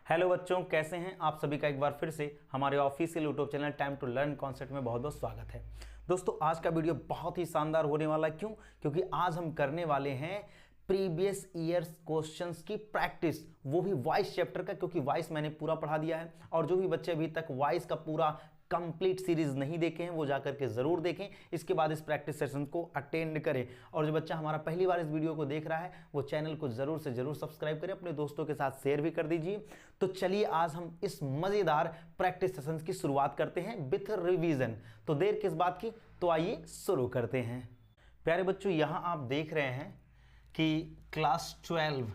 Hello बच्चों, कैसे हैं आप सभी का एक बार फिर से हमारे official YouTube channel time to learn concept में बहुत बहुत स्वागत है। दोस्तों, आज का वीडियो बहुत ही शानदार होने वाला है। क्यों? क्योंकि आज हम करने वाले हैं प्रीवियस ईयर्स क्वेश्चंस की प्रैक्टिस, वो भी वॉइस चैप्टर का, क्योंकि वॉइस मैंने पूरा पढ़ा दिया है। और जो भी बच्चे अभी तक वॉइस का पूरा कंप्लीट सीरीज नहीं देखे हैं वो जाकर के जरूर देखें, इसके बाद इस प्रैक्टिस सेशन को अटेंड करें। और जो बच्चा हमारा पहली बार इस वीडियो को देख रहा है वो चैनल को जरूर से जरूर सब्सक्राइब करें, अपने दोस्तों के साथ शेयर भी कर दीजिए। तो चलिए आज हम इस मजेदार प्रैक्टिस सेशन की शुरुआत करते हैं विथ रिवीजन। तो देर किस बात की, तो आइए शुरू करते हैं। प्यारे बच्चों, यहां आप देख रहे हैं कि क्लास 12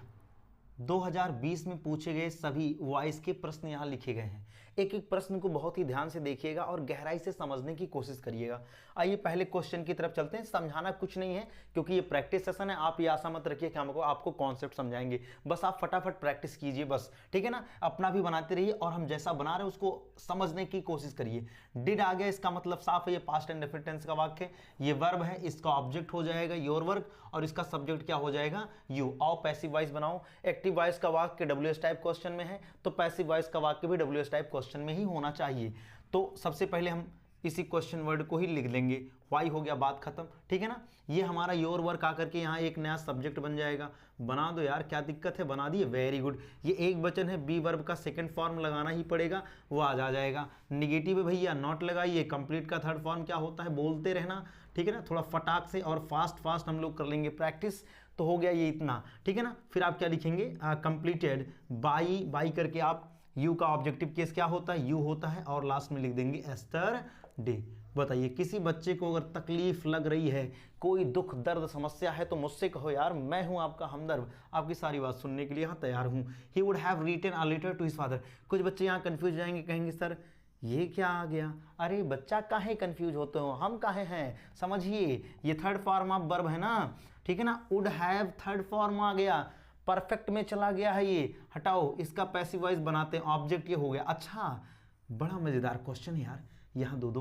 2020 में पूछे गए सभी वॉइस के प्रश्न यहां लिखे गए हैं। एक एक प्रश्न को बहुत ही ध्यान से देखिएगा और गहराई से समझने की कोशिश करिएगा। आइए पहले क्वेश्चन की तरफ चलते हैं। समझाना कुछ नहीं है क्योंकि ये प्रैक्टिस सेशन है। आप ये आशा मत रखिए कि हमको आपको कॉन्सेप्ट समझाएंगे, बस आप फटाफट प्रैक्टिस कीजिए बस, ठीक है ना। अपना भी बनाते रहिए और हम जैसा बना रहे हैं उसको समझने की कोशिश करिए। डिड आ गया, इसका मतलब साफ है, ये पास्ट एंड डेफिनिट टेंस का वाक्य है। ये वर्ब है, इसका ऑब्जेक्ट हो जाएगा योर वर्क और इसका सब्जेक्ट क्या हो जाएगा, यू। आओ पैसिव वॉइस बनाओ। एक्टिव वॉइस का वाक्य डब्ल्यूएस टाइप क्वेश्चन में है तो पैसिव वॉइस का वाक्य भी डब्ल्यूएस टाइप क्वेश्चन में ही होना चाहिए। तो सबसे पहले हम इसी क्वेश्चन वर्ड को ही लिख लेंगे। वाई हो गया, बात खत्म, ठीक है ना। ये हमारा योर वर्क आकर के यहाँ एक नया सब्जेक्ट बन जाएगा। बना दो यार, क्या दिक्कत है, बना दिए, वेरी गुड। ये एक वचन है, बी वर्ब का सेकंड फॉर्म लगाना ही पड़ेगा, वो आज आ जाएगा। निगेटिव है भैया, नॉट लगाइए। कंप्लीट का थर्ड फॉर्म क्या होता है, बोलते रहना, ठीक है ना। थोड़ा फटाक से और फास्ट हम लोग कर लेंगे प्रैक्टिस। तो हो गया ये इतना, ठीक है ना। फिर आप क्या लिखेंगे, कंप्लीटेड बाई करके आप यू का ऑब्जेक्टिव केस क्या होता है, यू होता है, और लास्ट में लिख देंगे एस्टर डे। बताइए, किसी बच्चे को अगर तकलीफ लग रही है, कोई दुख दर्द समस्या है तो मुझसे कहो यार, मैं हूं आपका हमदर्द, आपकी सारी बात सुनने के लिए यहाँ तैयार हूं। He would have written a letter to his father. कुछ बच्चे यहाँ कंफ्यूज जाएंगे, कहेंगे सर ये क्या आ गया। अरे बच्चा काहे कंफ्यूज होते हो, हम काहे हैं, समझिए ये थर्ड फॉर्म ऑफ वर्ब है ना, ठीक है ना। वुड हैव थर्ड फॉर्म आ गया, परफेक्ट में चला गया है ये, हटाओ, इसका पैसिव वॉइस बनाते हैं, ऑब्जेक्ट ये हो गया। अच्छा, बड़ा मजेदार क्वेश्चन है यार। यहाँ दो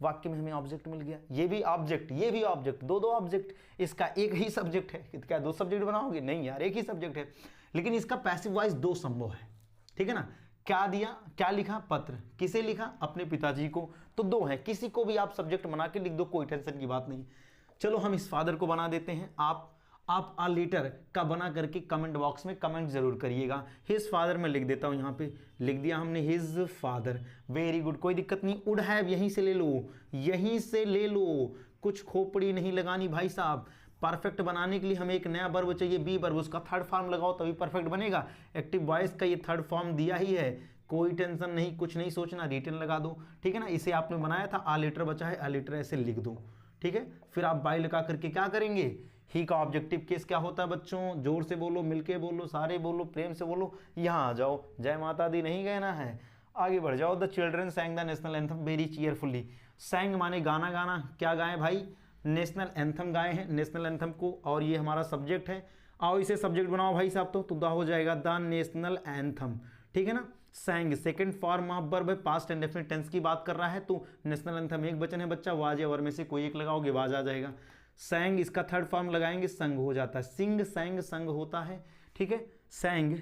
वाक्य में हमें ऑब्जेक्ट मिल गया, ये भी ऑब्जेक्ट, ये भी ऑब्जेक्ट, दो ऑब्जेक्ट। इसका एक ही सब्जेक्ट है, क्या दो सब्जेक्ट बनाओगे, नहीं यार, एक ही सब्जेक्ट है, लेकिन इसका पैसिव वॉइस दो संभव है, ठीक है ना। क्या दिया, क्या लिखा, पत्र। किसे लिखा, अपने पिताजी को। तो दो है, किसी को भी आप सब्जेक्ट बना के लिख दो, कोई टेंशन की बात नहीं। चलो हम इस फादर को बना देते हैं। आप आ लेटर का बना करके कमेंट बॉक्स में कमेंट जरूर करिएगा। हिज फादर में लिख देता हूं, यहां पे लिख दिया हमने हिज फादर, वेरी गुड, कोई दिक्कत नहीं। वुड हैव यहीं से ले लो, यहीं से ले लो, कुछ खोपड़ी नहीं लगानी भाई साहब। परफेक्ट बनाने के लिए हमें एक नया वर्ब चाहिए, बी वर्ब, उसका थर्ड फॉर्म लगाओ तभी परफेक्ट बनेगा। एक्टिव वॉइस का ये थर्ड फॉर्म दिया ही है, कोई टेंशन नहीं, कुछ नहीं सोचना, रिटर्न लगा दो, ठीक है ना। इसे आपने बनाया था, आ लेटर बचा है, आ लेटर ऐसे लिख दो, ठीक है। फिर आप बाई लगा करके क्या करेंगे, ही का ऑब्जेक्टिव केस क्या होता है बच्चों, जोर से बोलो, मिलके बोलो, सारे बोलो, प्रेम से बोलो। यहाँ आ जाओ, जय माता दी नहीं कहना है, आगे बढ़ जाओ। The children sang the national anthem very cheerfully. Sang माने गाना गाना, क्या गाए भाई, नेशनल एंथम गाए हैं, नेशनल एंथम को, और ये हमारा सब्जेक्ट है। आओ इसे सब्जेक्ट बनाओ भाई साहब, तो द हो जाएगा द नेशनल एंथम, ठीक है ना। सैंग सेकंड फॉर्म ऑफ वर्ब है, पास्ट एंड डेफिनिट टेंस की बात कर रहा है, तो नेशनल एंथम एक वचन है बच्चा, वाज या वर में से कोई एक लगाओगे, वाज आ जाएगा। सैंग इसका थर्ड फॉर्म लगाएंगे, संग हो जाता है, सिंग सैंग संग होता है, ठीक है। सैंग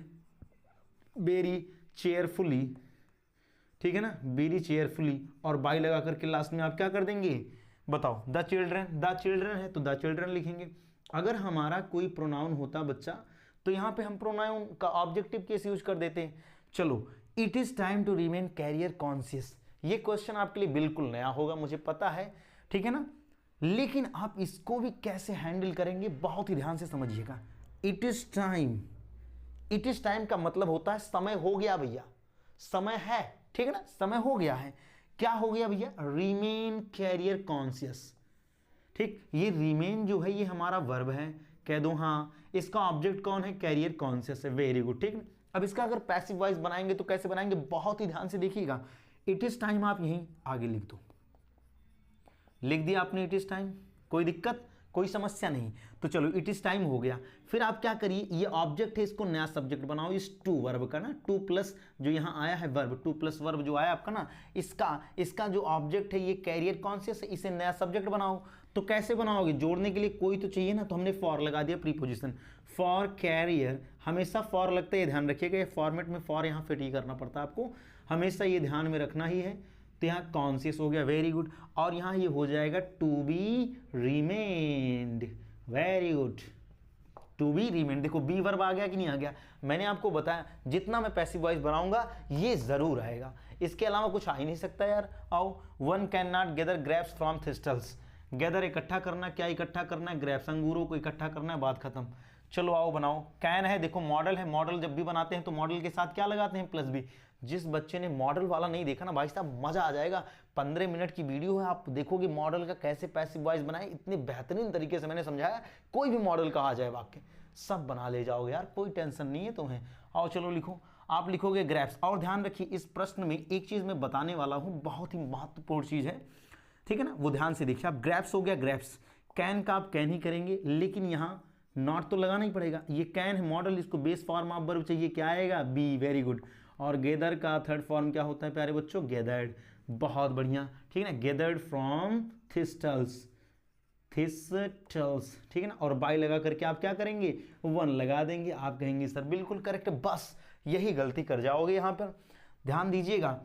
वेरी चेयरफुली, ठीक है ना, वेरी चेयरफुली, और बाई लगा करके लास्ट में आप क्या कर देंगे, बताओ। द चिल्ड्रन है तो द चिल्ड्रन लिखेंगे। अगर हमारा कोई प्रोनाउन होता बच्चा तो यहां पे हम प्रोनाउन का ऑब्जेक्टिव केस यूज कर देते हैं। चलो, it is time to remain career conscious. ये क्वेश्चन आपके लिए बिल्कुल नया होगा, मुझे पता है, ठीक है ना, लेकिन आप इसको भी कैसे हैंडल करेंगे बहुत ही ध्यान से समझिएगा। इट इज टाइम का मतलब होता है समय हो गया भैया, समय है, ठीक है ना, समय हो गया है। क्या हो गया भैया, रिमेन कैरियर कॉन्शियस, ठीक। ये रिमेन जो है ये हमारा वर्ब है, कह दो हाँ। इसका ऑब्जेक्ट कौन है, कैरियर कॉन्शियस है, वेरी गुड, ठीक। अब इसका अगर पैसिव वॉइस बनाएंगे तो कैसे बनाएंगे, बहुत ही ध्यान से देखिएगा। इट इज टाइम आप यहीं आगे लिख दो, लिख दिया आपने इट इज टाइम, कोई दिक्कत, कोई समस्या नहीं। तो चलो इट इज टाइम हो गया। फिर आप क्या करिए, ये ऑब्जेक्ट है, इसको नया सब्जेक्ट बनाओ इस टू वर्ब का ना, टू प्लस जो यहाँ आया है वर्ब, टू प्लस वर्ब जो आया आपका ना, इसका जो ऑब्जेक्ट है ये कैरियर कॉन्शियस है, इसे नया सब्जेक्ट बनाओ। तो कैसे बनाओगे, जोड़ने के लिए कोई तो चाहिए ना, तो हमने फॉर लगा दिया प्रीपोजिशन, फॉर कैरियर। हमेशा फॉर लगता है, ये ध्यान रखिएगा, फॉर्मेट में फॉर यहाँ फिट ही करना पड़ता है आपको, हमेशा ये ध्यान में रखना ही है। तो यहाँ कॉन्शियस हो गया, वेरी गुड। और यहाँ ये हो जाएगा to be remained, very good, to be remained. देखो बी वर्ब आ गया कि नहीं आ गया, मैंने आपको बताया जितना मैं पैसिव वॉइस बनाऊंगा ये जरूर आएगा, इसके अलावा कुछ आ ही नहीं सकता यार। आओ, one can not gather grapes from thistles, gather इकट्ठा करना, क्या इकट्ठा करना है, ग्रेप्स अंगूरों को इकट्ठा करना है, बात खत्म। चलो आओ बनाओ। कैन है, देखो मॉडल है, मॉडल जब भी बनाते हैं तो मॉडल के साथ क्या लगाते हैं, प्लस बी। जिस बच्चे ने मॉडल वाला नहीं देखा ना भाई साहब, मजा आ जाएगा। 15 मिनट की वीडियो है, आप देखोगे मॉडल का कैसे पैसिव वॉइस बनाए, इतने बेहतरीन तरीके से मैंने समझाया, कोई भी मॉडल का आ जाए वाक्य सब बना ले जाओगे यार, कोई टेंशन नहीं है तुम्हें। आओ चलो लिखो, आप लिखोगे ग्रेप्स। और ध्यान रखिए इस प्रश्न में एक चीज मैं बताने वाला हूं, बहुत ही महत्वपूर्ण चीज है, ठीक है ना, वो ध्यान से देखिए। आप ग्रेप्स हो गया ग्रेप्स, कैन का आप कैन ही करेंगे, लेकिन यहाँ नॉट तो लगाना ही पड़ेगा। ये कैन है मॉडल, इसको बेस फॉर्म ऑफ वर्ब चाहिए, क्या आएगा, बी, वेरी गुड। और गेदर का थर्ड फॉर्म क्या होता है प्यारे बच्चों, गेदर्ड, बहुत बढ़िया, ठीक है ना, गेदर्ड फ्रॉम थिस्टल्स, थिस्टल्स, ठीक है ना। और बाय लगा करके आप क्या करेंगे, वन लगा देंगे, आप कहेंगे सर बिल्कुल करेक्ट, बस यही गलती कर जाओगे यहाँ पर। ध्यान दीजिएगा,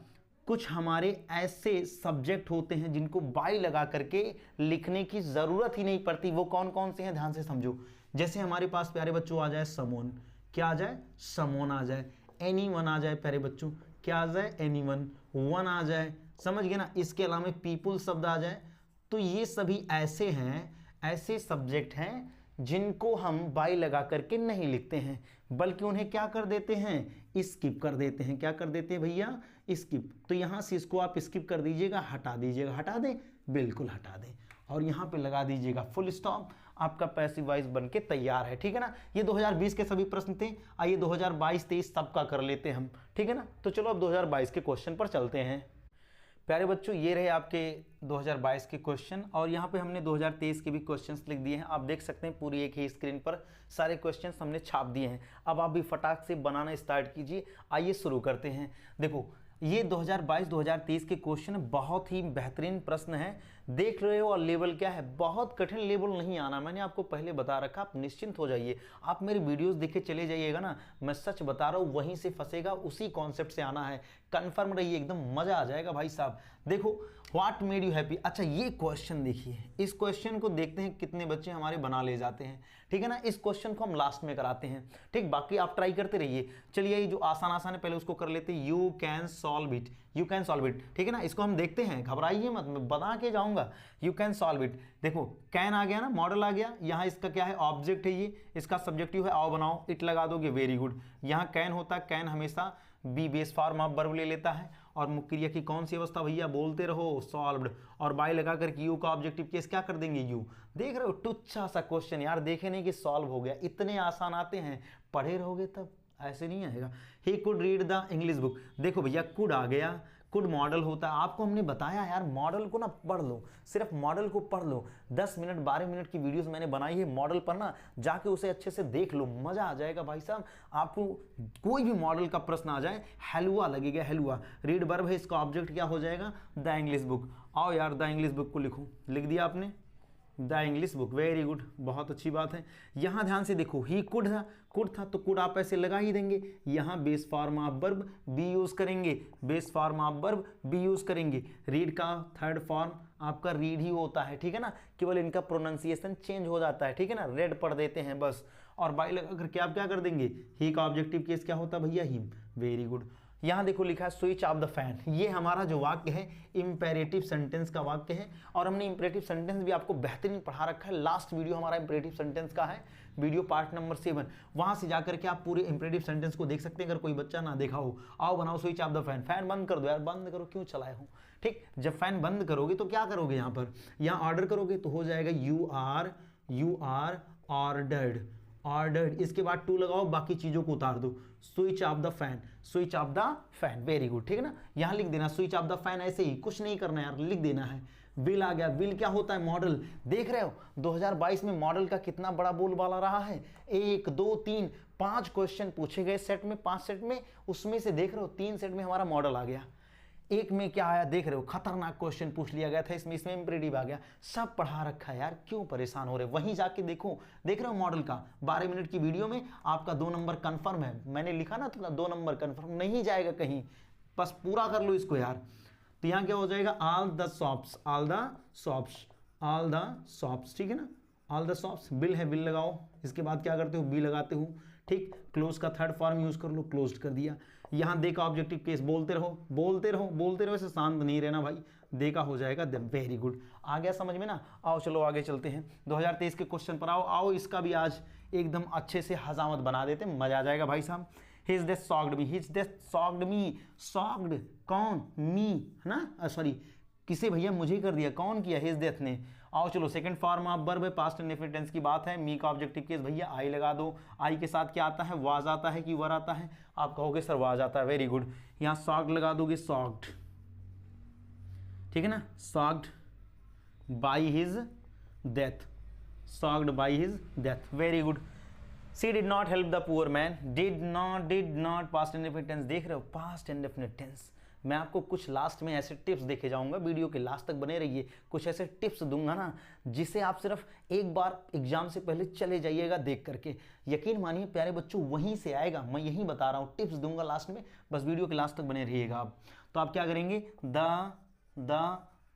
कुछ हमारे ऐसे सब्जेक्ट होते हैं जिनको बाय लगा करके लिखने की जरूरत ही नहीं पड़ती, वो कौन कौन से हैं ध्यान से समझो। जैसे हमारे पास प्यारे बच्चों आ जाए समोन, क्या आ जाए, समोन आ जाए, एनी वन आ जाए प्यारे बच्चों, क्या आ जाए, एनी वन आ जाए, समझ गए ना। इसके अलावा पीपुल शब्द आ जाए, तो ये सभी ऐसे हैं, ऐसे सब्जेक्ट हैं जिनको हम बाय लगा करके नहीं लिखते हैं, बल्कि उन्हें क्या कर देते हैं, स्किप कर देते हैं। क्या कर देते हैं भैया, स्किप। तो यहां से इसको आप स्किप कर दीजिएगा, हटा दीजिएगा, हटा दें, बिल्कुल हटा दें, और यहां पे लगा दीजिएगा फुल स्टॉप, आपका पैसिव वॉइस बन के तैयार है, ठीक है ना। ये 2020 के सभी प्रश्न थे, आइए 2022-23 सबका कर लेते हैं हम, ठीक है ना। तो चलो अब 2022 के क्वेश्चन पर चलते हैं। प्यारे बच्चों ये रहे आपके 2022 के क्वेश्चन, और यहाँ पे हमने 2023 के भी क्वेश्चंस लिख दिए हैं, आप देख सकते हैं पूरी एक ही स्क्रीन पर सारे क्वेश्चंस हमने छाप दिए हैं। अब आप भी फटाक से बनाना स्टार्ट कीजिए, आइए शुरू करते हैं। देखो ये 2022-2023 के क्वेश्चन बहुत ही बेहतरीन प्रश्न है, देख रहे हो। और लेवल क्या है, बहुत कठिन लेवल नहीं आना, मैंने आपको पहले बता रखा, आप निश्चिंत हो जाइए, आप मेरी वीडियोस देखे चले जाइएगा ना, मैं सच बता रहा हूँ, वहीं से फंसेगा, उसी कॉन्सेप्ट से आना है, कंफर्म रहिए, एकदम मजा आ जाएगा भाई साहब। देखो व्हाट मेड यू हैप्पी, अच्छा ये क्वेश्चन देखिए, इस क्वेश्चन को देखते हैं कितने बच्चे हमारे बना ले जाते हैं, ठीक है ना। इस क्वेश्चन को हम लास्ट में कराते हैं, ठीक, बाकी आप ट्राई करते रहिए। चलिए ये जो आसान आसान है पहले उसको कर लेते हैं, you can solve it, you can solve it, ठीक है ना। इसको हम देखते हैं, घबराइए मत, मैं बता के जाऊंगा। यू कैन सॉल्व इट, देखो कैन आ गया ना, मॉडल आ गया, यहाँ इसका क्या है, ऑब्जेक्ट है, ये इसका सब्जेक्टिव है, आओ बनाओ, इट लगा दोगे, वेरी गुड। यहाँ कैन होता है, कैन हमेशा be base form of verb ले लेता है, और मुख्य क्रिया की कौन सी अवस्था भैया, बोलते रहो, सॉल्व्ड। और बाय लगा करके यू का ऑब्जेक्टिव केस क्या कर देंगे, यू। देख रहे हो टुच्चा सा क्वेश्चन यार, देखे नहीं कि सॉल्व हो गया, इतने आसान आते हैं, पढ़े रहोगे तब, ऐसे नहीं आएगा। He could read the English book, देखो भैया कुड आ गया, कुड मॉडल होता है, आपको हमने बताया यार मॉडल को ना पढ़ लो, सिर्फ मॉडल को पढ़ लो, 10 मिनट 12 मिनट की वीडियोस मैंने बनाई है मॉडल पर ना, जाके उसे अच्छे से देख लो, मजा आ जाएगा भाई साहब। आपको कोई भी मॉडल का प्रश्न आ जाए, हलवा लगेगा, हलवा। रीड वर्ब है, इसका ऑब्जेक्ट क्या हो जाएगा, द इंग्लिश बुक। आओ यार द इंग्लिश बुक को लिखो, लिख दिया आपने, the English book, very good, बहुत अच्छी बात है। यहाँ ध्यान से देखो, ही कुड था तो कुड आप ऐसे लगा ही देंगे, यहाँ base form of verb be use करेंगे, base form of verb be use करेंगे। रीड का थर्ड फॉर्म आपका रीड ही होता है, ठीक है ना, केवल इनका प्रोनाउंसिएशन चेंज हो जाता है, ठीक है ना, रेड पढ़ देते हैं बस। और बाय लगा करके आप क्या कर देंगे, ही का ऑब्जेक्टिव केस क्या होता है भैया, हिम, वेरी गुड। यहाँ देखो लिखा है स्विच ऑफ द फैन, ये हमारा जो वाक्य है इंपेरेटिव सेंटेंस का वाक्य है, और हमने इंपेरेटिव सेंटेंस भी आपको बेहतरीन पढ़ा रखा है। लास्ट वीडियो हमारा इंपेरेटिव सेंटेंस का है, वीडियो पार्ट नंबर 7, वहां से जाकर के आप पूरे इंपेरेटिव सेंटेंस को देख सकते हैं, अगर कोई बच्चा ना देखा हो। आओ बनाओ switch off the fan, fan बंद कर दो यार, बंद करो, क्यों चलाए हो, ठीक। जब फैन बंद करोगे तो क्या करोगे, यहाँ पर यहाँ ऑर्डर करोगे तो हो जाएगा यू आर ऑर्डर्ड, इसके बाद टू लगाओ, बाकी चीजों को उतार दो, switch off the fan, very good, ठीक है ना। यहां लिख देना स्विच ऑफ द फैन, ऐसे ही कुछ नहीं करना यार, लिख देना है, विल आ गया। विल क्या होता है? मॉडल। देख रहे हो 2022 में मॉडल का कितना बड़ा बोलबाला रहा है। 1 2 3 5 क्वेश्चन पूछे गए सेट में, 5 सेट में, उसमें से देख रहे हो 3 सेट में हमारा मॉडल आ गया। एक में क्या आया देख रहे हो, खतरनाक क्वेश्चन पूछ लिया गया था, इसमें इंपरेटिव आ गया। सब पढ़ा रखा है यार, क्यों परेशान हो रहे? वहीं जाके देखो, देख रहे हो मॉडल का 12 मिनट की वीडियो में आपका 2 नंबर कंफर्म है। मैंने लिखा ना तो 2 नंबर कंफर्म, नहीं जाएगा कहीं, बस पूरा कर लो इसको यार। तो यहाँ क्या हो जाएगा? All the shops, all the shops, all the shops, ठीक है ना, ऑल द शॉप्स। बिल है, बिल लगाओ, इसके बाद क्या करते हो? बी लगाते हो, ठीक। क्लोज का थर्ड फॉर्म यूज कर लो, क्लोज कर दिया। यहाँ देखा ऑब्जेक्टिव केस, बोलते रहो बोलते रहो बोलते रहो, ऐसे शांत नहीं रहना भाई, देखा हो जाएगा। वेरी गुड, आ गया समझ में ना। आओ चलो आगे चलते हैं, 2023 के क्वेश्चन पर आओ। आओ इसका भी आज एकदम अच्छे से हजामत बना देते, मजा आ जाएगा भाई साहब। हिज डेथ शॉक्ड मी, हिज डेथ शॉक्ड मी, शॉक्ड कौन? मी, है ना, सॉरी किसे भैया? मुझे कर दिया, कौन किया? हिज डेथ ने। आओ चलो, सेकंड फॉर्म ऑफ वर्ब है, पास्ट इंडेफिनिट टेंस की बात है। मी का ऑब्जेक्टिव केस भैया आई लगा दो। आई के साथ क्या आता है? वाज आता है कि वर आता है? आप कहोगे सर वाज आता है, वेरी गुड। यहाँ शॉक्ड लगा दोगे, शॉक्ड, ठीक है ना, shocked by his death, shocked by his death, very good. She did not help the poor man, did not past indefinite tense, देख रहे हो पास्ट इंडेफिनिट टेंस। मैं आपको कुछ लास्ट में ऐसे टिप्स देखे जाऊंगा, वीडियो के लास्ट तक बने रहिए, कुछ ऐसे टिप्स दूंगा ना जिसे आप सिर्फ एक बार एग्जाम से पहले चले जाइएगा देख करके। यकीन मानिए प्यारे बच्चों, वहीं से आएगा, मैं यही बता रहा हूँ, टिप्स दूंगा लास्ट में, बस वीडियो के लास्ट तक बने रहिएगा आप। तो आप क्या करेंगे? द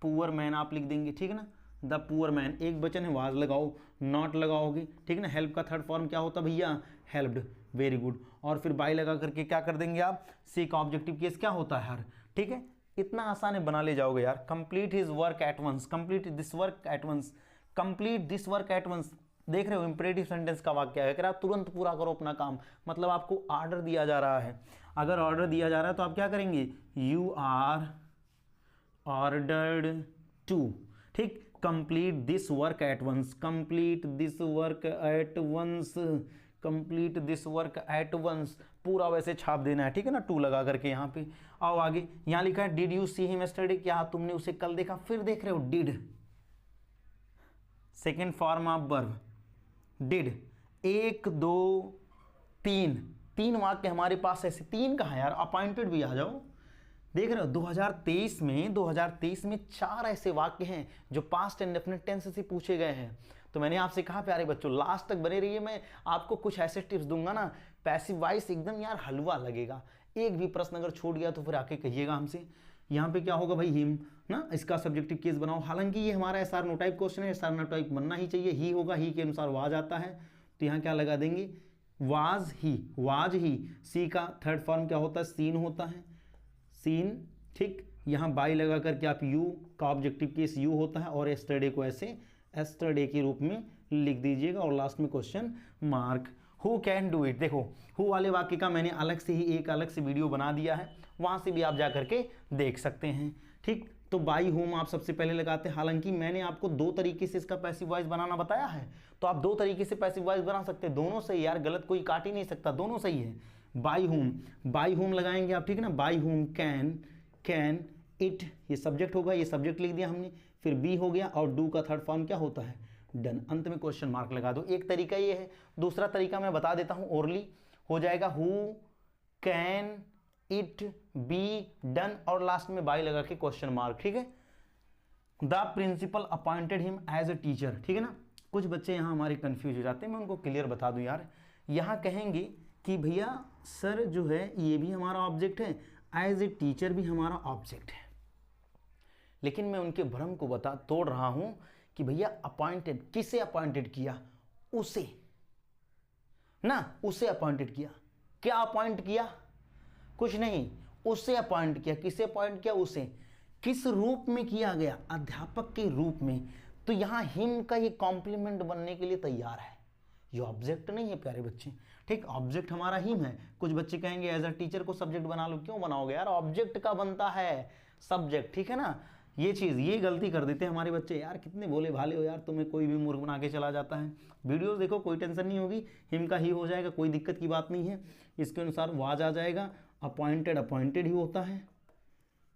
पुअर मैन आप लिख देंगे, ठीक है ना, द पुअर मैन, एक वचन है, वाज लगाओ, नॉट लगाओगे, ठीक है ना। हेल्प का थर्ड फॉर्म क्या होता भैया? Helped, very good. और फिर बाय लगा करके क्या कर देंगे आप? सी का ऑब्जेक्टिव केस क्या होता है? हर, ठीक है, इतना आसान है, बना ले जाओगे यार। Complete his work at once, complete this work at once, complete this work at once, देख रहे हो इंपरेटिव सेंटेंस का वाक्य है, आप तुरंत पूरा करो अपना काम, मतलब आपको ऑर्डर दिया जा रहा है। अगर ऑर्डर दिया जा रहा है तो आप क्या करेंगे? यू आर ऑर्डर्ड टू, ठीक, complete this work at once, complete this work at once, complete this work at once, पूरा वैसे छाप देना है, ठीक है ना, टू लगा करके यहाँ पे। आओ आगे, यहाँ लिखा है did you see him yesterday, क्या तुमने उसे कल देखा? फिर देख रहे हो did, second form of verb did. 1 2 3 वाक्य हमारे पास ऐसे, 3 कहाँ यार? अपॉइंटेड भी आ जाओ, देख रहे हो 2023 में 4 ऐसे वाक्य हैं जो पास्ट इंडेफिनिट टेंस से पूछे गए हैं। तो मैंने आपसे कहा प्यारे बच्चों लास्ट तक बने रहिए, मैं आपको कुछ ऐसे टिप्स दूंगा ना, पैसिव वॉइस एकदम यार हलवा लगेगा। एक भी प्रश्न अगर छूट गया तो फिर आके कहिएगा हमसे। यहाँ पे क्या होगा भाई? हिम ना, इसका सब्जेक्टिव केस बनाओ। हालांकि ये हमारा एसआर नो टाइप क्वेश्चन है, एसआर नो टाइप बनना ही चाहिए, ही होगा, ही के अनुसार वाज आता है, तो यहाँ क्या लगा देंगे? Was he, was he. सी का थर्ड फॉर्म क्या होता है? सीन होता है, सीन, ठीक। यहाँ बाई लगा करके आप यू का ऑब्जेक्टिव केस यू होता है, और एस्टरडे को ऐसे एस्टरडे के रूप में लिख दीजिएगा, और लास्ट में question mark. Who can do it, देखो हु वाले वाक्य का मैंने अलग से ही एक अलग से वीडियो बना दिया है, वहां से भी आप जा करके देख सकते हैं, ठीक। तो बाई होम आप सबसे पहले लगाते हैं। हालांकि मैंने आपको 2 तरीके से इसका पैसिव वॉइस बनाना बताया है, तो आप 2 तरीके से पैसिव वॉइस बना सकते हैं, दोनों सही यार, गलत कोई काट ही नहीं सकता, दोनों सही है। बाई होम लगाएंगे आप, ठीक है ना, बाई होम कैन इट, ये सब्जेक्ट होगा, ये सब्जेक्ट लिख दिया हमने, फिर बी हो गया, और डू का थर्ड फॉर्म क्या होता है? डन, अंत में क्वेश्चन मार्क लगा दो। एक तरीका ये है, दूसरा तरीका मैं बता देता हूं, ओरली हो जाएगा who can it be done, और लास्ट में बाई लगा के क्वेश्चन मार्क, ठीक है। The principal appointed him as a teacher, ठीक है ना। कुछ बच्चे यहाँ हमारे कंफ्यूज हो जाते हैं, मैं उनको क्लियर बता दूं यार। यहाँ कहेंगे कि भैया सर जो है ये भी हमारा ऑब्जेक्ट है, एज ए टीचर भी हमारा ऑब्जेक्ट है, लेकिन मैं उनके भ्रम को तोड़ रहा हूं कि भैया अपॉइंटेड, किसे अपॉइंटेड किया? उसे ना, उसे अपॉइंटेड किया। क्या अपॉइंट किया? कुछ नहीं, उसे अपॉइंट किया। किसे अपॉइंट किया? उसे। किस रूप में किया गया? अध्यापक के रूप में। तो यहां हिम का ये कॉम्प्लीमेंट बनने के लिए तैयार है, ये ऑब्जेक्ट नहीं है प्यारे बच्चे, ठीक। ऑब्जेक्ट हमारा हिम है। कुछ बच्चे कहेंगे एज अ टीचर को सब्जेक्ट बना लो, क्यों बनाओगे यार? ऑब्जेक्ट का बनता है सब्जेक्ट, ठीक है ना। ये चीज़, ये गलती कर देते हैं हमारे बच्चे, यार कितने भोले भाले हो यार, तुम्हें कोई भी मूर्ख बना के चला जाता है। वीडियोस देखो, कोई टेंशन नहीं होगी, हिम का ही हो जाएगा, कोई दिक्कत की बात नहीं है। इसके अनुसार वाज आ जाएगा। अपॉइंटेड ही होता है,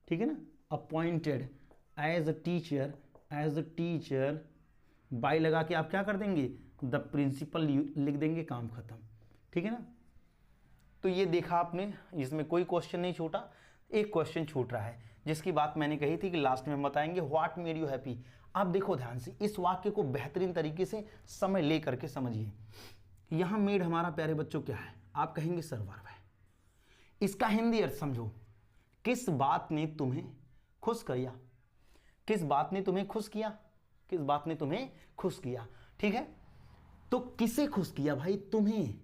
ठीक है ना। Appointed as a teacher as a teacher, by लगा के आप क्या कर देंगे, द प्रिंसिपल लिख देंगे, काम खत्म। ठीक है ना। तो ये देखा आपने, इसमें कोई क्वेश्चन नहीं छूटा, एक क्वेश्चन छूट रहा है जिसकी बात मैंने कही थी कि लास्ट में हम बताएंगे। What made you happy. आप देखो ध्यान से, इस वाक्य को बेहतरीन तरीके से समय ले करके समझिए। यहां मेड हमारा प्यारे बच्चों क्या है, आप कहेंगे सर वर्ब है। इसका हिंदी अर्थ समझो, किस बात ने तुम्हें खुश किया, किस बात ने तुम्हें खुश किया, किस बात ने तुम्हें खुश किया। ठीक है, तो किसे खुश किया भाई, तुम्हें।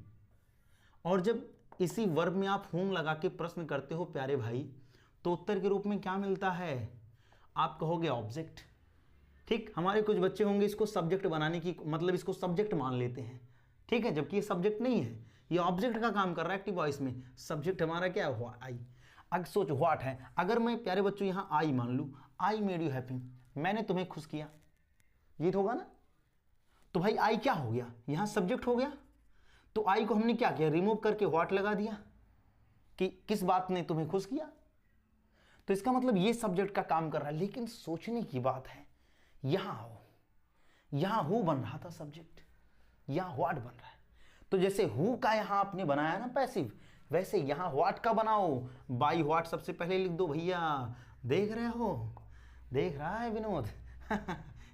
और जब इसी वर्ब में आप होम लगा के प्रश्न करते हो प्यारे भाई, तो उत्तर के रूप में क्या मिलता है, आप कहोगे ऑब्जेक्ट। ठीक, हमारे कुछ बच्चे होंगे इसको सब्जेक्ट बनाने की, मतलब इसको सब्जेक्ट मान लेते हैं। ठीक है, जबकि ये सब्जेक्ट नहीं है, ये ऑब्जेक्ट का काम कर रहा है एक्टिव वॉइस में। सब्जेक्ट हमारा क्या हुआ, आई। अब सोचो व्हाट है, अगर मैं प्यारे बच्चों यहां आई मान लूं, आई मेड यू हैप्पी, मैंने तुम्हें खुश किया, ये तो होगा ना। तो भाई आई क्या हो गया, यहां सब्जेक्ट हो गया। तो आई को हमने क्या किया, रिमूव करके व्हाट लगा दिया कि किस बात ने तुम्हें खुश किया। तो इसका मतलब ये सब्जेक्ट का काम कर रहा है। लेकिन सोचने की बात है, यहां हु बन रहा था सब्जेक्ट, यहां व्हाट बन रहा है। तो जैसे हु का यहां आपने बनाया ना पैसिव, वैसे यहां व्हाट का बनाओ, बाई व्हाट सबसे पहले लिख दो भैया। देख रहे हो, देख रहा है विनोद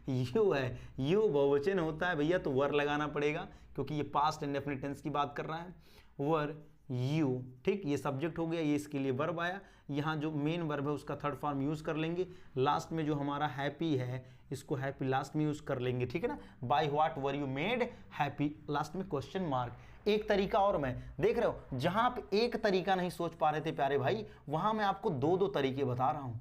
यू है, यू बहुवचन होता है भैया, तो वर लगाना पड़ेगा क्योंकि ये पास्ट इंडेफिनिट टेंस की बात कर रहा है। वर यू, ठीक, ये सब्जेक्ट हो गया, ये इसके लिए वर्ब आया। यहाँ जो मेन वर्ब है उसका थर्ड फॉर्म यूज कर लेंगे। लास्ट में जो हमारा हैप्पी है, इसको हैप्पी लास्ट में यूज कर लेंगे। ठीक है ना, by what were you made happy, last में क्वेश्चन मार्क। एक तरीका और, मैं देख रहे हो जहां आप एक तरीका नहीं सोच पा रहे थे प्यारे भाई, वहां मैं आपको दो दो तरीके बता रहा हूं।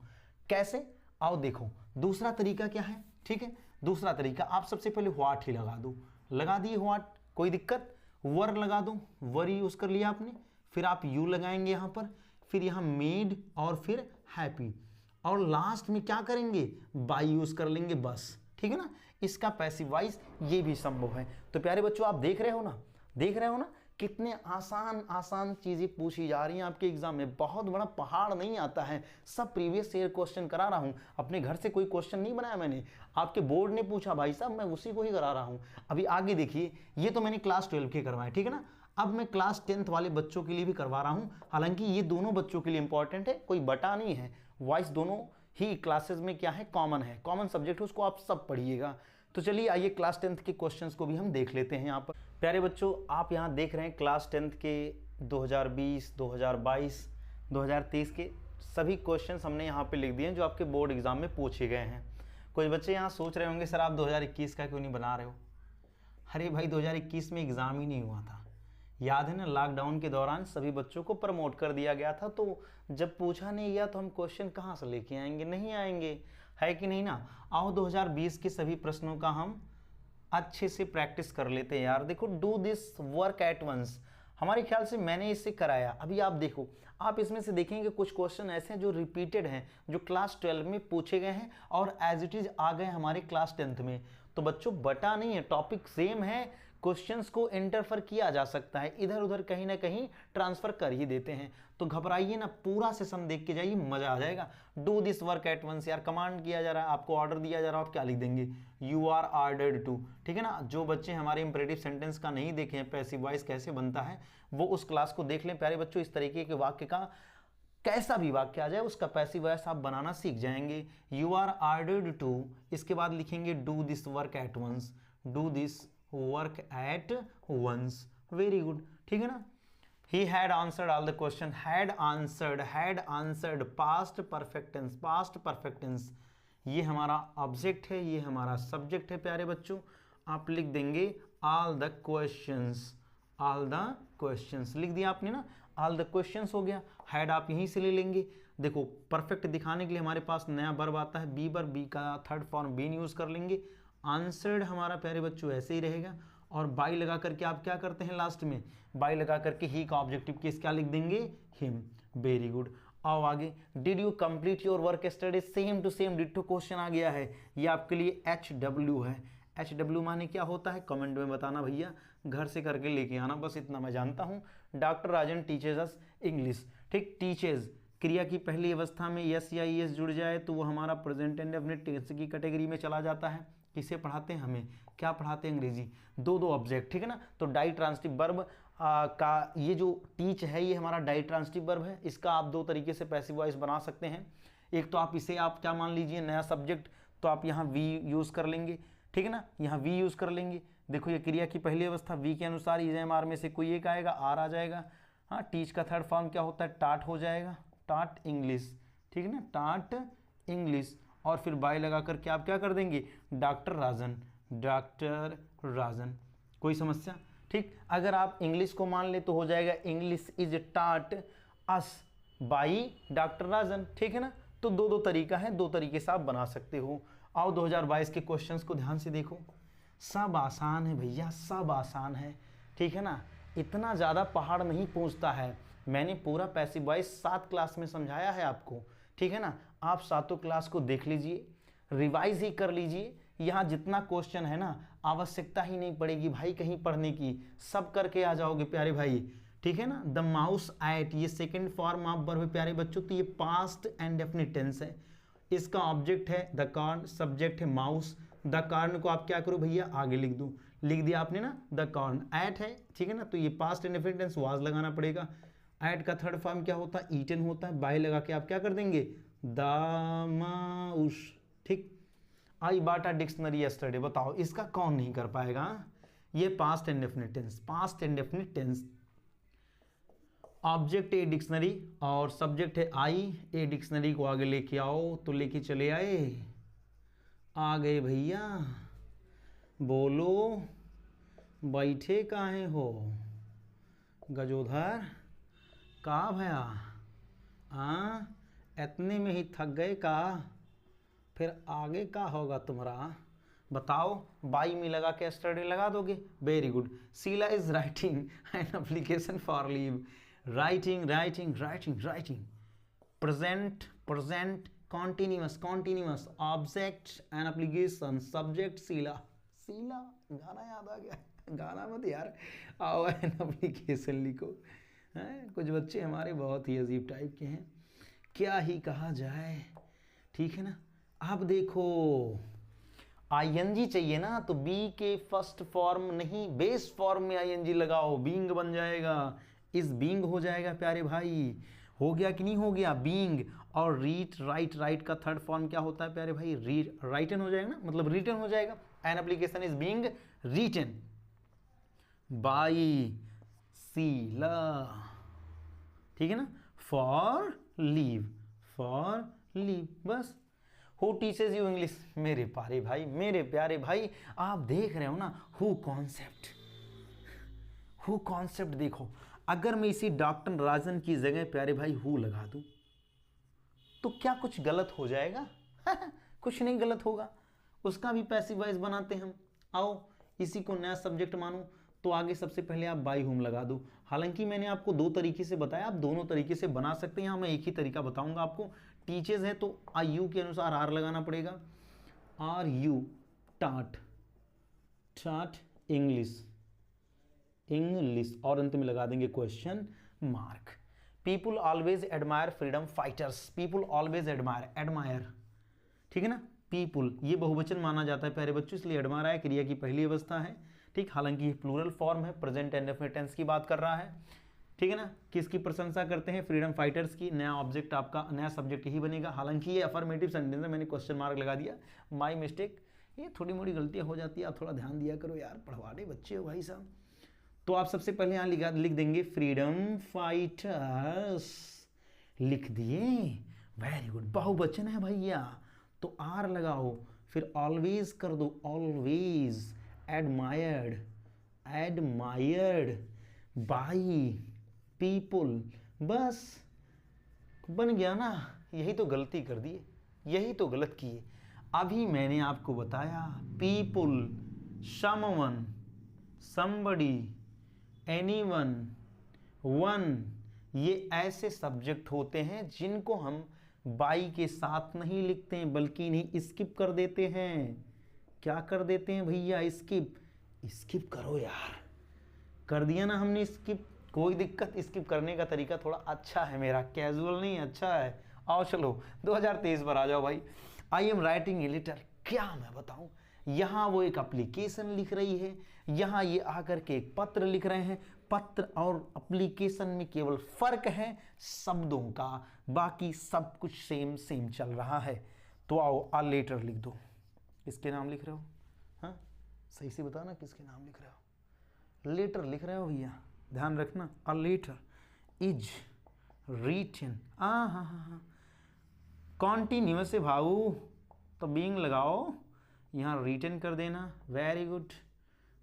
कैसे, आओ देखो। दूसरा तरीका क्या है, ठीक है, दूसरा तरीका आप सबसे पहले व्हाट ही लगा दो, लगा दिए व्हाट, कोई दिक्कत। वर लगा दो, वर यूज कर लिया आपने, फिर आप यू लगाएंगे यहां पर, फिर यहां मेड और फिर हैप्पी, और लास्ट में क्या करेंगे, बाय यूज कर लेंगे बस। ठीक है ना, इसका पैसिव वॉइस ये भी संभव है। तो प्यारे बच्चों आप देख रहे हो ना, देख रहे हो ना कितने आसान आसान चीजें पूछी जा रही हैं आपके एग्जाम में। बहुत बड़ा पहाड़ नहीं आता है, सब प्रीवियस ईयर क्वेश्चन करा रहा हूं, अपने घर से कोई क्वेश्चन नहीं बनाया मैंने, आपके बोर्ड ने पूछा भाई साहब, मैं उसी को ही करा रहा हूं। अभी आगे देखिए, ये तो मैंने क्लास 12 के करवाए, ठीक है ना। अब मैं क्लास 10th वाले बच्चों के लिए भी करवा रहा हूं, हालांकि ये दोनों बच्चों के लिए इंपॉर्टेंट है, कोई बटा नहीं है। वॉइस दोनों ही क्लासेस में क्या है, कॉमन है, कॉमन सब्जेक्ट है, उसको आप सब पढ़िएगा। तो चलिए आइए क्लास 10th के क्वेश्चंस को भी हम देख लेते हैं। यहाँ पर प्यारे बच्चों आप यहाँ देख रहे हैं क्लास 10th के 2020, 2022, 2023 के सभी क्वेश्चंस हमने यहाँ पे लिख दिए हैं जो आपके बोर्ड एग्जाम में पूछे गए हैं। कुछ बच्चे यहाँ सोच रहे होंगे सर आप 2021 का क्यों नहीं बना रहे हो। अरे भाई 2021 में एग्ज़ाम ही नहीं हुआ था, याद है ना, लॉकडाउन के दौरान सभी बच्चों को प्रमोट कर दिया गया था, तो जब पूछा नहीं गया तो हम क्वेश्चन कहाँ से लेके आएंगे, नहीं आएंगे, है कि नहीं ना। आओ 2020 के सभी प्रश्नों का हम अच्छे से प्रैक्टिस कर लेते हैं यार। देखो, do this work at once, हमारे ख्याल से मैंने इससे कराया। अभी आप देखो, आप इसमें से देखेंगे कुछ क्वेश्चन ऐसे हैं जो रिपीटेड हैं, जो क्लास 12 में पूछे गए हैं और एज इट इज आ गए हमारे क्लास 10th में। तो बच्चों बटा नहीं है, टॉपिक सेम है, क्वेश्चंस को इंटरफर किया जा सकता है, इधर उधर कहीं ना कहीं ट्रांसफर कर ही देते हैं। तो घबराइए ना, पूरा सेशन देख के जाइए, मजा आ जाएगा। Do this work at once, यार कमांड किया जा रहा है, आपको ऑर्डर दिया जा रहा है, आप क्या लिख देंगे, यू आर ऑर्डर्ड टू। ठीक है ना, जो बच्चे हमारे इंपरेटिव सेंटेंस का नहीं देखे हैं, पैसिव वॉइस कैसे बनता है, वो उस क्लास को देख लें प्यारे बच्चों। इस तरीके के वाक्य का कैसा भी वाक्य आ जाए उसका पैसिव वॉइस आप बनाना सीख जाएंगे। यू आर ऑर्डर्ड टू, इसके बाद लिखेंगे do this work at once, do this work at once, very good. ठीक है ना। He had answered all the question, had answered, past perfect tense, past perfect tense। ये हमारा ऑब्जेक्ट है, ये हमारा सब्जेक्ट है प्यारे बच्चों। आप लिख देंगे all the questions, all the questions लिख दिया आपने ना, all the questions हो गया। had आप यहीं से ले लेंगे। देखो परफेक्ट दिखाने के लिए हमारे पास नया वर्ब आता है, बी वर्ब, बी का थर्ड फॉर्म बीन यूज कर लेंगे। आंसर्ड हमारा प्यारे बच्चों ऐसे ही रहेगा, और बाई लगा करके आप क्या करते हैं, लास्ट में बाई लगा करके ही का ऑब्जेक्टिव केस क्या लिख देंगे, हिम, वेरी गुड। आओ आगे, did you complete your work study, same to same ditto question आ गया है। ये आपके लिए HW है। HW माने क्या होता है, कमेंट में बताना भैया, घर से करके लेके आना, बस इतना मैं जानता हूँ। डॉक्टर राजन टीचेस अस इंग्लिश, ठीक, टीचेस क्रिया की पहली अवस्था में यस या ईएस जुड़ जाए तो वो हमारा प्रेजेंट इंडेफिनिट टेंस की कैटेगरी में चला जाता है। किसे पढ़ाते हैं? हमें। क्या पढ़ाते हैं? अंग्रेजी। दो ऑब्जेक्ट, ठीक है ना। तो डाई ट्रांसिटिव वर्ब का ये जो टीच है ये हमारा डाई ट्रांसिटिव वर्ब है। इसका आप दो तरीके से पैसिव वॉइस बना सकते हैं। एक तो आप इसे आप क्या मान लीजिए, नया सब्जेक्ट, तो आप यहाँ वी यूज़ कर लेंगे, ठीक है ना, यहाँ वी यूज़ कर लेंगे। देखो ये क्रिया की पहली अवस्था, वी के अनुसार इज एम आर में से कोई एक आएगा, आर आ जाएगा। हाँ, टीच का थर्ड फॉर्म क्या होता है? टाट हो जाएगा, टाट इंग्लिश, ठीक है ना, टाट इंग्लिश। और फिर बाय लगा करके आप क्या कर देंगे? डॉक्टर राजन, डॉक्टर राजन। कोई समस्या? ठीक। अगर आप इंग्लिश को मान ले तो हो जाएगा इंग्लिश इज टाट अस बाई डॉक्टर राजन, ठीक है ना। तो दो तरीका है, दो तरीके से आप बना सकते हो। आओ 2022 के क्वेश्चंस को ध्यान से देखो। सब आसान है भैया, सब आसान है, ठीक है ना। इतना ज़्यादा पहाड़ नहीं पहुंचता है। मैंने पूरा पैसिव वॉइस 7 क्लास में समझाया है आपको, ठीक है ना। आप 7 क्लास को देख लीजिए, रिवाइज ही कर लीजिए। यहाँ जितना क्वेश्चन है ना, आवश्यकता ही नहीं पड़ेगी भाई कहीं पढ़ने की, सब करके आ जाओगे प्यारे भाई, ठीक है ना। द माउस एट, ये सेकंड फॉर्म ऑफ वर्ब है प्यारे बच्चों, तो ये पास्ट एंड डेफिनिट टेंस है। इसका ऑब्जेक्ट है द कॉर्न, सब्जेक्ट है माउस। द कॉर्न को आप क्या करो भैया, आगे लिख दो, लिख दिया आपने ना, द कॉर्न। एट है, ठीक है ना, तो ये past and definite tense was लगाना पड़ेगा। एट का थर्ड फॉर्म क्या होता है? ईटन होता है। बाय लगा के आप क्या कर देंगे? द माउस, ठीक। I bought a dictionary yesterday, बताओ इसका कौन नहीं कर पाएगा? ये past and definite tense, past and definite tense. Object a dictionary और सब्जेक्ट है आई। ए डिक्शनरी को आगे लेके आओ, तो लेके चले आए, आ गए भैया। बोलो बैठे काहे हो गजोधर? का भैया इतने में ही थक गए का? फिर आगे का होगा तुम्हारा? बताओ। बाई में लगा के यस्टरडे लगा दोगे? Very good. Sheela is writing an application for leave. Writing writing writing writing. Present present, continuous continuous, object and application, subject Sheela. Sheela गाना याद आ गया, गाना मत यार, आओ एन एप्लीकेशन लिखो। हैं कुछ बच्चे हमारे बहुत ही अजीब टाइप के हैं, क्या ही कहा जाए, ठीक है ना। अब देखो आईएनजी चाहिए ना, तो बी के फर्स्ट फॉर्म नहीं बेस फॉर्म में आईएनजी लगाओ, बीइंग बन जाएगा, इस बीइंग हो जाएगा प्यारे भाई। हो गया कि नहीं हो गया? बीइंग। और रीड राइट, राइट का थर्ड फॉर्म क्या होता है प्यारे भाई? रीड, राइटन हो जाएगा ना, मतलब रिटन हो जाएगा। An application is being written by Sheela, ठीक है ना। फॉर लीव, फॉर लीव, बस। Who teaches you English? मेरे प्यारे भाई, मेरे प्यारे भाई, आप देख रहे हो ना हु कॉन्सेप्ट, हु कॉन्सेप्ट देखो। अगर मैं इसी डॉक्टर राजन की जगह प्यारे भाई हु लगा दूं तो क्या कुछ गलत हो जाएगा? कुछ नहीं गलत होगा। उसका भी पैसिव वॉइस बनाते हम। आओ इसी को नया सब्जेक्ट मानो, तो आगे सबसे पहले आप बाई हुम लगा दो। हालांकि मैंने आपको दो तरीके से बताया, आप दोनों तरीके से बना सकते हैं। यहाँ मैं एक ही तरीका बताऊंगा आपको। टीचर्स है तो आई यू के अनुसार आर लगाना पड़ेगा, आर यू, टाट, टाट इंग्लिश, इंग्लिश, और अंत में लगा देंगे question mark. People always admire freedom fighters, people always admire, admire, ठीक है ना। पीपुल ये बहुवचन माना जाता है प्यारे बच्चों, इसलिए एडमायर है, क्रिया की पहली अवस्था है, ठीक। हालांकि ये प्लूरल फॉर्म है, प्रेजेंट एंड डेफिनिट टेंस की बात कर रहा है, ठीक है ना। किसकी प्रशंसा करते हैं? फ्रीडम फाइटर्स की। नया ऑब्जेक्ट आपका, नया सब्जेक्ट यही बनेगा। हालांकि ये अफर्मेटिव सेंटेंस है, मैंने क्वेश्चन मार्क लगा दिया, माई मिस्टेक। ये थोड़ी मोड़ी गलतियाँ हो जाती है, आप थोड़ा ध्यान दिया करो यार, पढ़वाने बच्चे हो भाई साहब। तो आप सबसे पहले यहाँ लिख देंगे फ्रीडम फाइटर्स, लिख दिए, वेरी गुड। बहुवचन है भैया तो आर लगाओ, फिर ऑलवेज कर दो, always, admired, admired by people, बस बन गया ना। यही तो गलती कर दी, यही तो गलत किए। अभी मैंने आपको बताया people, someone, somebody, anyone, one, ये ऐसे सब्जेक्ट होते हैं जिनको हम बाई के साथ नहीं लिखते हैं, बल्कि इन्हें स्किप कर देते हैं। क्या कर देते हैं भैया? स्किप, स्किप करो यार, कर दिया ना हमने स्किप। कोई दिक्कत, स्किप करने का तरीका थोड़ा अच्छा है मेरा, कैजुअल नहीं अच्छा है। आओ चलो 2023 पर आ जाओ भाई। I am writing a letter, क्या मैं बताऊं, यहाँ वो एक एप्लीकेशन लिख रही है, यहाँ ये आकर के एक पत्र लिख रहे हैं। पत्र और एप्लीकेशन में केवल फर्क है शब्दों का, बाकी सब कुछ सेम सेम चल रहा है। तो आओ आ लेटर लिख दो। किसके नाम लिख रहे हो? हाँ सही से बताओ ना, किसके नाम लिख रहे हो? लेटर लिख रहे हो भैया, ध्यान रखना। अ लेटर इज रिटन, हाँ हाँ हाँ हाँ, कॉन्टिन्यूअस है भाऊ, तो बीइंग लगाओ, यहाँ रिटन कर देना। Very good.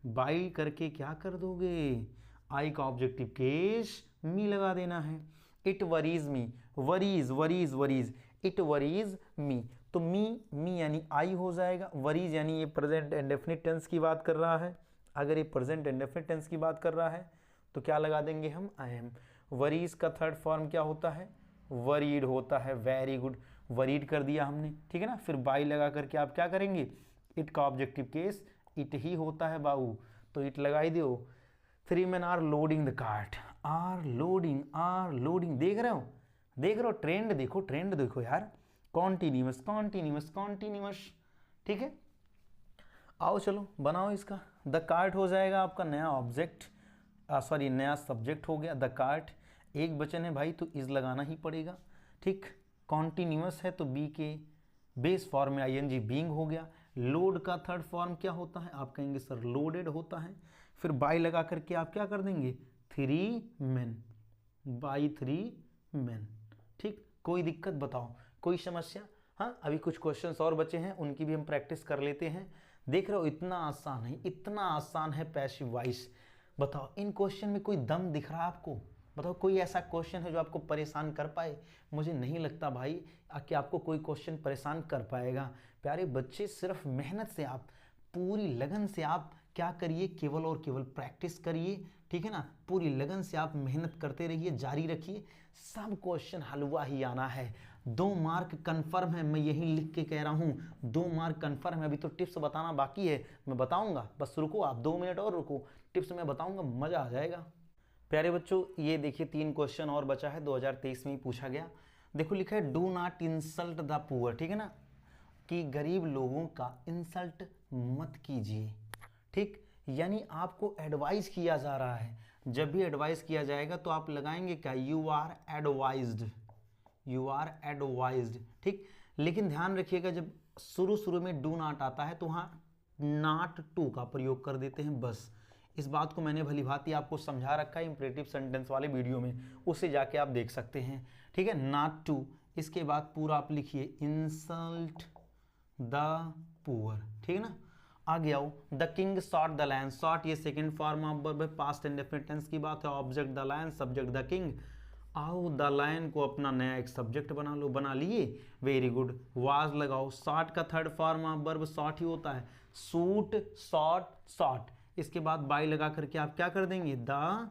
बाई करके क्या कर दोगे? आई का ऑब्जेक्टिव केस मी लगा देना है। It worries me, worries worries worries, it worries me, तो मी यानी आई हो जाएगा। वरीज यानी ये प्रेजेंट इंडेफिनिट टेंस की बात कर रहा है। अगर ये प्रेजेंट इंडेफिनिट टेंस की बात कर रहा है तो क्या लगा देंगे हम? I am. वरीज का थर्ड फॉर्म क्या होता है? वरीड होता है। वेरी गुड, वरीड कर दिया हमने, ठीक है ना। फिर बाई लगा करके आप क्या करेंगे? इट का ऑब्जेक्टिव केस इट ही होता है बाबू, तो इट लगाई दो। 3 men are loading the cart, are loading, देख रहे हो, देख रहे हो ट्रेंड, देखो ट्रेंड देखो यार, कॉन्टिन्यूअस कॉन्टिन्यूअस कॉन्टिन्यूअस, ठीक है। आओ चलो बनाओ इसका। द कार्ट हो जाएगा आपका नया ऑब्जेक्ट, सॉरी नया सब्जेक्ट हो गया द कार्ट। एक वचन है भाई तो इज लगाना ही पड़ेगा, ठीक। कॉन्टिन्यूअस है तो बी के बेस फॉर्म में आईएनजी बीइंग हो गया। लोड का थर्ड फॉर्म क्या होता है? आप कहेंगे सर लोडेड होता है। फिर बाई लगा करके आप क्या कर देंगे? 3 men, बाई 3 men, ठीक। कोई दिक्कत बताओ, कोई समस्या? हाँ अभी कुछ क्वेश्चंस और बचे हैं, उनकी भी हम प्रैक्टिस कर लेते हैं। देख रहे हो इतना आसान है, इतना आसान है पैसिव वॉइस। बताओ इन क्वेश्चन में कोई दम दिख रहा है आपको? बताओ कोई ऐसा क्वेश्चन है जो आपको परेशान कर पाए? मुझे नहीं लगता भाई कि आपको कोई क्वेश्चन परेशान कर पाएगा। प्यारे बच्चे, सिर्फ मेहनत से आप, पूरी लगन से आप क्या करिए, केवल और केवल प्रैक्टिस करिए, ठीक है ना। पूरी लगन से आप मेहनत करते रहिए, जारी रखिए, सब क्वेश्चन हलवा ही आना है। 2 मार्क कंफर्म है, मैं यही लिख के कह रहा हूँ, 2 मार्क कंफर्म है। अभी तो टिप्स बताना बाकी है, मैं बताऊंगा, बस रुको आप 2 मिनट और रुको, टिप्स मैं बताऊंगा, मजा आ जाएगा। प्यारे बच्चों ये देखिए 3 क्वेश्चन और बचा है, 2023 में ही पूछा गया। देखो लिखा है do not insult the poor, ठीक है ना, कि गरीब लोगों का इंसल्ट मत कीजिए, ठीक। यानी आपको एडवाइस किया जा रहा है। जब भी एडवाइस किया जाएगा तो आप लगाएंगे क्या? You are advised, you are advised, ठीक। लेकिन ध्यान रखिएगा जब शुरू में डू नॉट आता है तो वहाँ नॉट टू का प्रयोग कर देते हैं, बस। इस बात को मैंने भली भांति आपको समझा रखा है इंपरेटिव सेंटेंस वाले वीडियो में, उससे जाके आप देख सकते हैं, ठीक है। नॉट टू, इसके बाद पूरा आप लिखिए इंसल्ट द पुअर, ठीक है ना। आगे आओ, the king shot the lion, shot ये सेकंड फॉर्म ऑफ वर्ब है, पास्ट इंडेफिनिट टेंस की बात है। Object the lion, subject the king. आओ द लायन को अपना नया एक सब्जेक्ट बना लो, बना लिए, वेरी गुड। वाज लगाओ, शॉट का third form of verb shot ही होता है, शूट शॉट शॉट। इसके बाद बाई लगा करके आप क्या कर देंगे? The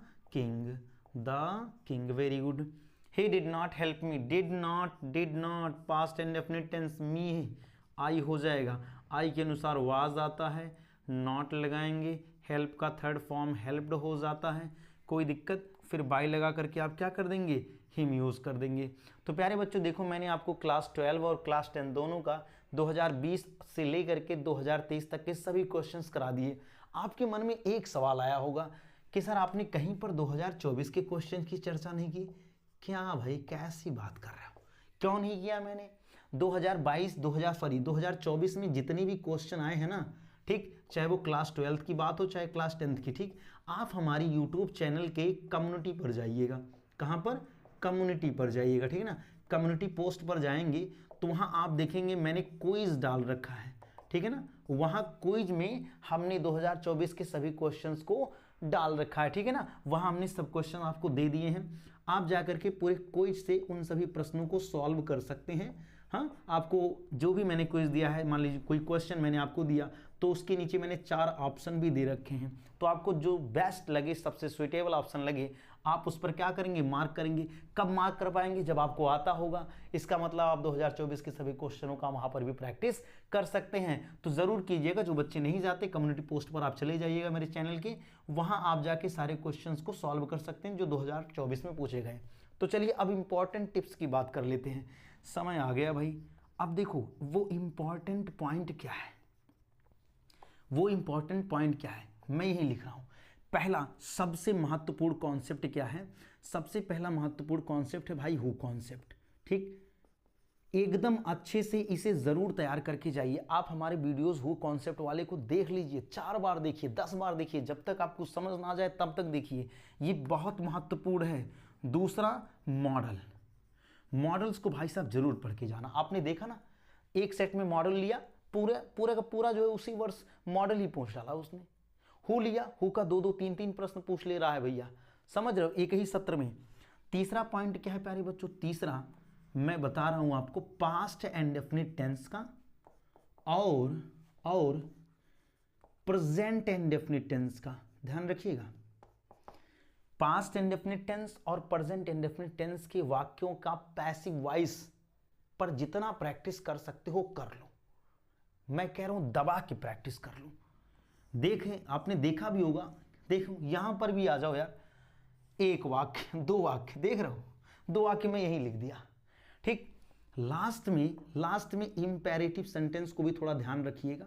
king, very good. He did not help me, did not past indefinite tense, me I हो जाएगा, आई के अनुसार वाज आता है, नॉट लगाएंगे, हेल्प का थर्ड फॉर्म हेल्प्ड हो जाता है, कोई दिक्कत। फिर बाई लगा करके आप क्या कर देंगे? हिम यूज़ कर देंगे। तो प्यारे बच्चों देखो मैंने आपको क्लास 12 और क्लास 10 दोनों का 2020 से लेकर के 2023 तक के सभी क्वेश्चंस करा दिए। आपके मन में एक सवाल आया होगा कि सर आपने कहीं पर 2024 के क्वेश्चन की चर्चा नहीं की। क्या भाई कैसी बात कर रहे हो? क्यों नहीं किया मैंने? 2024 में जितने भी क्वेश्चन आए हैं ना, ठीक, चाहे वो क्लास 12 की बात हो चाहे क्लास 10 की, ठीक, आप हमारी यूट्यूब चैनल के कम्युनिटी पर जाइएगा। कहाँ पर? कम्युनिटी पर जाइएगा, ठीक है ना। कम्युनिटी पोस्ट पर जाएंगे तो वहाँ आप देखेंगे मैंने क्विज डाल रखा है, ठीक है ना। वहाँ क्विज में हमने 2024 के सभी क्वेश्चंस को डाल रखा है, ठीक है ना। वहाँ हमने सब क्वेश्चन आपको दे दिए हैं, आप जाकर के पूरे क्विज से उन सभी प्रश्नों को सॉल्व कर सकते हैं। हाँ, आपको जो भी मैंने क्विज दिया है, मान लीजिए कोई क्वेश्चन मैंने आपको दिया तो उसके नीचे मैंने 4 ऑप्शन भी दे रखे हैं, तो आपको जो बेस्ट लगे, सबसे सुइटेबल ऑप्शन लगे, आप उस पर क्या करेंगे, मार्क करेंगे। कब मार्क कर पाएंगे, जब आपको आता होगा। इसका मतलब आप 2024 के सभी क्वेश्चनों का वहां पर भी प्रैक्टिस कर सकते हैं। तो जरूर कीजिएगा। जो बच्चे नहीं जाते, कम्युनिटी पोस्ट पर आप चले जाइएगा मेरे चैनल के, वहां आप जाके सारे क्वेश्चंस को सॉल्व कर सकते हैं जो 2024 में पूछे गए। तो चलिए अब इंपॉर्टेंट टिप्स की बात कर लेते हैं। समय आ गया भाई। अब देखो वो इंपॉर्टेंट पॉइंट क्या है, वो इंपॉर्टेंट पॉइंट क्या है, मैं यही लिख रहा हूं। पहला सबसे महत्वपूर्ण कॉन्सेप्ट क्या है, सबसे पहला महत्वपूर्ण कॉन्सेप्ट है भाई हु कॉन्सेप्ट। ठीक, एकदम अच्छे से इसे जरूर तैयार करके जाइए। आप हमारे वीडियोस हु कॉन्सेप्ट वाले को देख लीजिए, 4 बार देखिए, 10 बार देखिए, जब तक आपको समझ ना आ जाए तब तक देखिए, ये बहुत महत्वपूर्ण है। दूसरा मॉडल, मॉडल्स को भाई साहब जरूर पढ़ के जाना। आपने देखा ना, एक सेट में मॉडल लिया, पूरा का पूरा जो है उसी वर्ष मॉडल ही पूछ डाला उसने। हु लिया, हु का 2-2 3-3 प्रश्न पूछ ले रहा है भैया, समझ रहे हो, एक ही सत्र में। तीसरा पॉइंट क्या है प्यारे बच्चों, तीसरा मैं बता रहा हूं आपको, पास्ट एंड डेफिनिट टेंस का और प्रेजेंट एंड डेफिनिट टेंस का ध्यान रखिएगा। पास्ट एंड डेफिनिट टेंस और प्रेजेंट एंड डेफिनिट टेंस के वाक्यों का पैसिव वॉइस पर जितना प्रैक्टिस कर सकते हो कर लो। मैं कह रहा हूं दबा के प्रैक्टिस कर लो। देखें, आपने देखा भी होगा, देखो यहां पर भी आ जाओ यार, एक वाक्य 2 वाक्य देख रहे हो, 2 वाक्य में यही लिख दिया। ठीक, लास्ट में इंपेरेटिव सेंटेंस को भी थोड़ा ध्यान रखिएगा।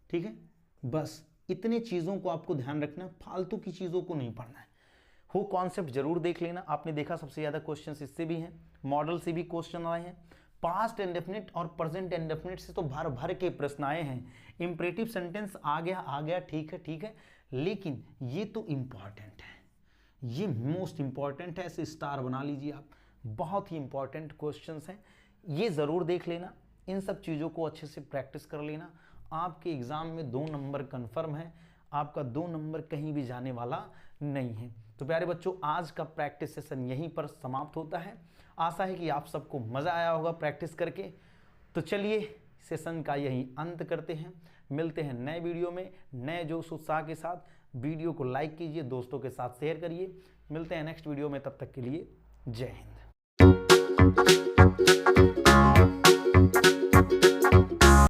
ठीक है, बस इतने चीजों को आपको ध्यान रखना, फालतू की चीजों को नहीं पढ़ना है। हु कॉन्सेप्ट जरूर देख लेना। आपने देखा सबसे ज्यादा क्वेश्चंस इससे भी हैं, मॉडल से भी क्वेश्चन आए हैं, पास्ट इंडेफिनिट और प्रेजेंट इंडेफिनिट से तो भर भर के प्रश्न आए हैं। इंपरेटिव सेंटेंस आ गया, ठीक है, लेकिन ये तो इंपॉर्टेंट है, ये मोस्ट इंपॉर्टेंट है, इसे स्टार बना लीजिए आप। बहुत ही इंपॉर्टेंट क्वेश्चंस हैं, ये जरूर देख लेना। इन सब चीज़ों को अच्छे से प्रैक्टिस कर लेना। आपके एग्जाम में 2 नंबर कन्फर्म है, आपका 2 नंबर कहीं भी जाने वाला नहीं है। तो प्यारे बच्चों, आज का प्रैक्टिस सेशन यहीं पर समाप्त होता है। आशा है कि आप सबको मज़ा आया होगा प्रैक्टिस करके। तो चलिए सेशन का यहीं अंत करते हैं, मिलते हैं नए वीडियो में नए जोश उत्साह के साथ। वीडियो को लाइक कीजिए, दोस्तों के साथ शेयर करिए। मिलते हैं नेक्स्ट वीडियो में, तब तक के लिए जय हिंद।